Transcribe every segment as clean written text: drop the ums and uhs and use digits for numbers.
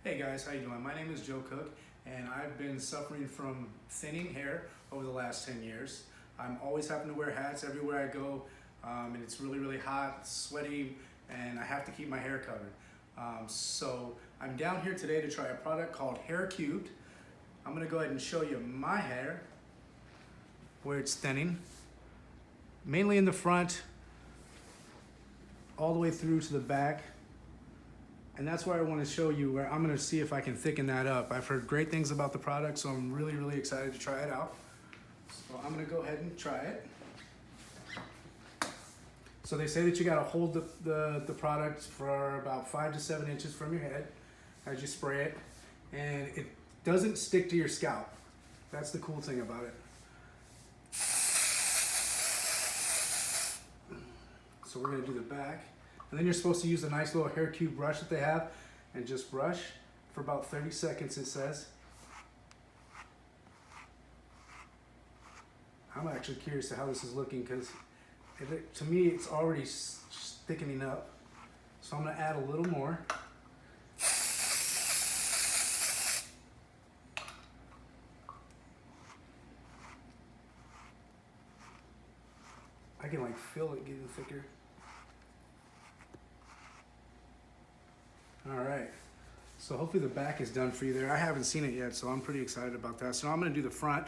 Hey guys, how you doing? My name is Joe Cook, and I've been suffering from thinning hair over the last 10 years. I'm always having to wear hats everywhere I go, and it's really hot, sweaty, and I have to keep my hair covered. So I'm down here today to try a product called HairCubed. I'm gonna go ahead and show you my hair, where it's thinning, mainly in the front, all the way through to the back. And that's where I want to show you where I'm going to see if I can thicken that up. I've heard great things about the product, so I'm really excited to try it out. So I'm going to go ahead and try it. So they say that you got to hold the product for about 5 to 7 inches from your head as you spray it. And it doesn't stick to your scalp. That's the cool thing about it. So we're going to do the back. And then you're supposed to use a nice little HairCubed brush that they have and just brush for about 30 seconds, it says. I'm actually curious to how this is looking because to me it's already thickening up. So I'm going to add a little more. I can like feel it getting thicker. All right, so hopefully the back is done for you there. I haven't seen it yet, so I'm pretty excited about that. So I'm gonna do the front.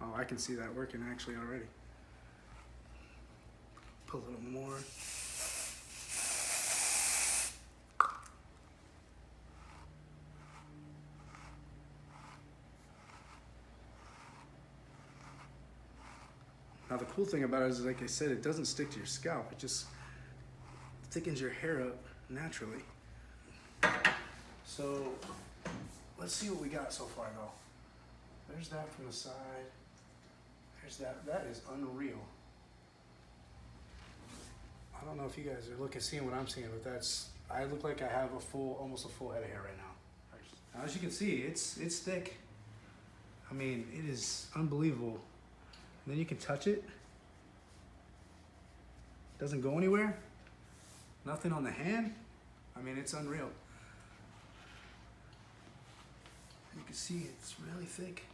Oh, I can see that working actually already. Put a little more. Now the cool thing about it is, like I said, it doesn't stick to your scalp. It just thickens your hair up naturally. So let's see what we got so far though. There's that from the side. There's that. That is unreal. I don't know if you guys are seeing what I'm seeing, but I look like I have almost a full head of hair right now. Now as you can see, it's thick. I mean, it is unbelievable. And then you can touch it. Doesn't go anywhere. Nothing on the hand. I mean, it's unreal. You can see it's really thick.